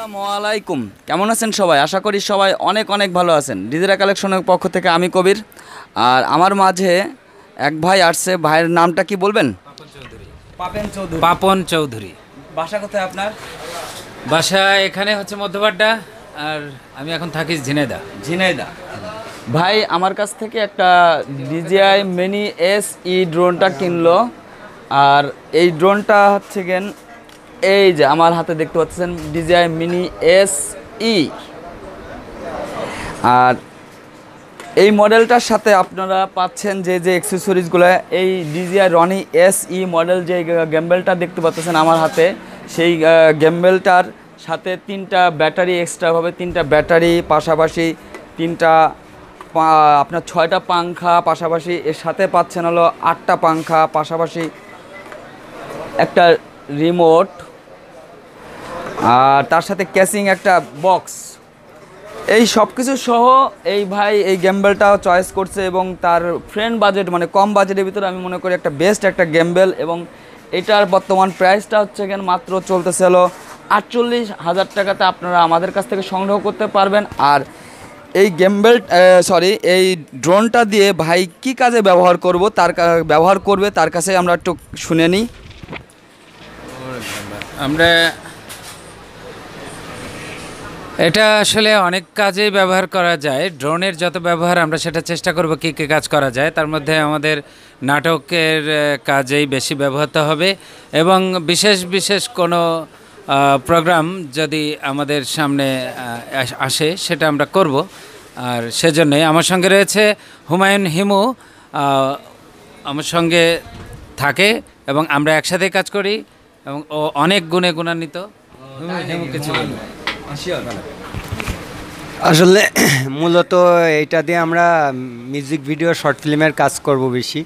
আসসালামু আলাইকুম, কেমন আছেন সবাই? আশা করি সবাই অনেক অনেক ভালো আছেন। ডিজিরা কালেকশনের পক্ষ থেকে আমি কবির, আর আমার মাঝে এক ভাই আসছে। ভাইয়ের নামটা কি বলবেন? পাপন চৌধুরী। বাসা কোথায় আপনার? বাসা এখানে হচ্ছে মধ্যবাড্ডা, আর আমি এখন থাকি ঝিনাইদহ। ঝিনাইদহ। ভাই আমার কাছ থেকে একটা DJI মিনি SE ড্রোনটা কিনলো, আর এই ড্রোনটা হচ্ছে গেন এই যে আমার হাতে দেখতে পাচ্ছেন DJI মিনি SE। আর এই মডেলটার সাথে আপনারা পাচ্ছেন যে যে অ্যাক্সেসরিজগুলো, এই DJI রনি SE মডেল যে গ্যাম্বেলটা দেখতে পাচ্ছেন আমার হাতে, সেই গ্যাম্বেলটার সাথে 3টা ব্যাটারি এক্সট্রাভাবে, 3টা ব্যাটারি, পাশাপাশি 3টা আপনার 6টা পাংখা, পাশাপাশি এর সাথে পাচ্ছেন হলো 8টা পাংখা, পাশাপাশি একটা রিমোট, আর তার সাথে ক্যাসিং একটা বক্স। এই সব কিছু সহ এই ভাই এই গ্যাম্বেলটা চয়েস করছে, এবং তার ফ্রেন্ড বাজেট মানে কম বাজেটের ভিতরে আমি মনে করি একটা বেস্ট একটা গ্যাম্বেল। এবং এটার বর্তমান প্রাইসটা হচ্ছে কেন মাত্র চলতেছে হলো 48,000 টাকাতে আপনারা আমাদের কাছ থেকে সংগ্রহ করতে পারবেন। আর এই গ্যাম্বেল এই ড্রোনটা দিয়ে ভাই কি কাজে ব্যবহার করবে তার কাছে আমরা একটু শুনে নিই। আমরা এটা আসলে অনেক কাজেই ব্যবহার করা যায়। ড্রোনের যত ব্যবহার আমরা সেটা চেষ্টা করব কী কী কাজ করা যায়। তার মধ্যে আমাদের নাটকের কাজেই বেশি ব্যবহৃত হবে, এবং বিশেষ বিশেষ কোনো প্রোগ্রাম যদি আমাদের সামনে আসে সেটা আমরা করব। আর সেজন্যই আমার সঙ্গে রয়েছে হুমায়ুন হিমু, আমার সঙ্গে থাকে এবং আমরা একসাথে কাজ করি, এবং ও অনেক গুণে গুণান্বিত। হিমু কিছু বলুন। আসলে মূলত এইটা দিয়ে আমরা মিউজিক ভিডিও, শর্ট ফিল্মের কাজ করব বেশি,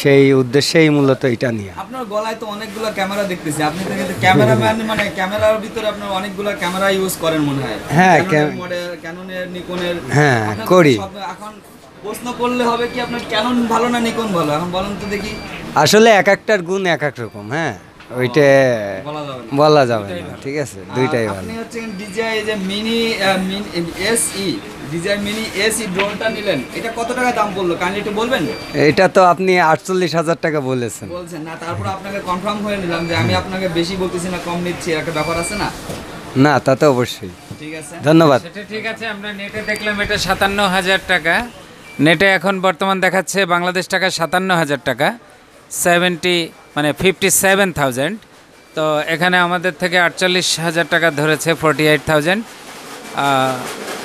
সেই উদ্দেশ্যেই মূলত এটা নিয়ে। আপনার গলায় তো অনেকগুলো ক্যামেরা দেখতেছি, আপনি তো কিন্তু ক্যামেরাম্যান, মানে ক্যামেরার ভিতরে আপনার অনেকগুলো ক্যামেরা ইউজ করেন মনে হয়। হ্যাঁ, ক্যাননের, নিকনের। হ্যাঁ করি। এখন প্রশ্ন করলে হবে কি আপনার ক্যানন ভালো না নিকন ভালো, এখন বলেন তো দেখি। আসলে এক একটার গুণ এক এক রকম, হ্যাঁ ওইটা বলা যাবে না, ঠিক আছে, দুইটাই ভালো। আপনি হচ্ছে DJI যে mini SE, DJI mini SE ড্রোনটা নিলেন, এটা কত টাকা দাম পড়লো কাইন্ডলি একটু বলবেন? এটা তো আপনি 48,000 টাকা বলছেন না, তারপর আপনাকে কনফার্ম হয়ে নিলাম যে আমি আপনাকে বেশি বলতেছি না, কম নিচ্ছি, একটা ব্যাপার আছে না? না, তা তো অবশ্যই। ঠিক আছে, ধন্যবাদ। সেটা ঠিক আছে। আমরা নেটে দেখলাম এটা 57,000 টাকা, নেটে এখন বর্তমান দেখাচ্ছে বাংলাদেশ টাকা 57,000 টাকা, 57,000। তো এখানে আমাদের থেকে 48,000 টাকা ধরেছে, 48,000।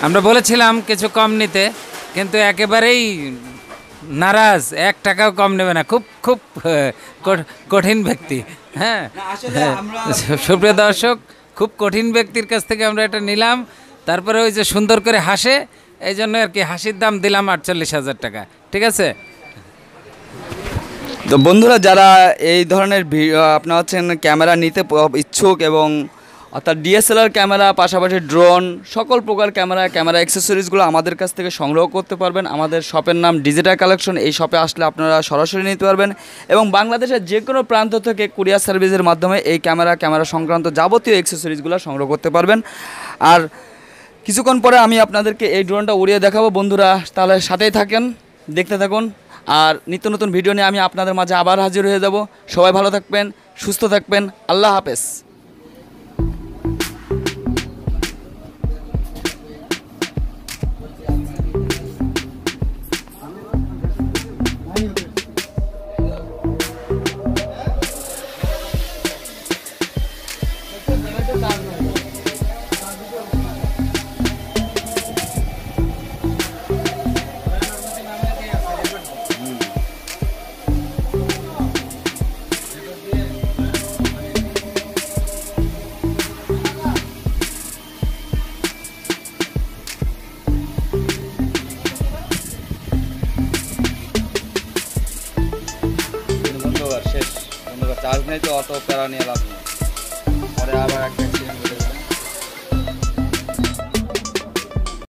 আমরা বলেছিলাম কিছু কম নিতে, কিন্তু একেবারেই নারাজ, 1 টাকাও কম নেবে না। খুব খুব কঠিন ব্যক্তি। হ্যাঁ, সুপ্রিয় দর্শক, খুব কঠিন ব্যক্তির কাছ থেকে আমরা এটা নিলাম। তারপরে ওই যে সুন্দর করে হাসে, এই জন্য আর কি হাসির দাম দিলাম 48,000 টাকা। ঠিক আছে। তো বন্ধুরা, যারা এই ধরনের আপনার হচ্ছেন ক্যামেরা নিতে ইচ্ছুক, এবং অর্থাৎ DSLR ক্যামেরা, পাশাপাশি ড্রোন, সকল প্রকার ক্যামেরা অ্যাক্সেসরিজগুলো আমাদের কাছ থেকে সংগ্রহ করতে পারবেন। আমাদের শপের নাম ডিজিটাল কালেকশন। এই শপে আসলে আপনারা সরাসরি নিতে পারবেন, এবং বাংলাদেশের যে কোনো প্রান্ত থেকে কুরিয়ার সার্ভিসের মাধ্যমে এই ক্যামেরা সংক্রান্ত যাবতীয় অ্যাক্সেসরিজগুলো সংগ্রহ করতে পারবেন। আর কিছুক্ষণ পরে আমি আপনাদেরকে এই ড্রোনটা উড়িয়ে দেখাবো। বন্ধুরা তাহলে সাথেই থাকেন, দেখতে থাকুন, আর নিত্য নতুন ভিডিও নিয়ে আমি আপনাদের মাঝে আবার হাজির হয়ে যাব। সবাই ভালো থাকবেন, সুস্থ থাকবেন, আল্লাহ হাফেজ। চার্জ নেই তো অত প্যারা নিয়ে লাভ নেই।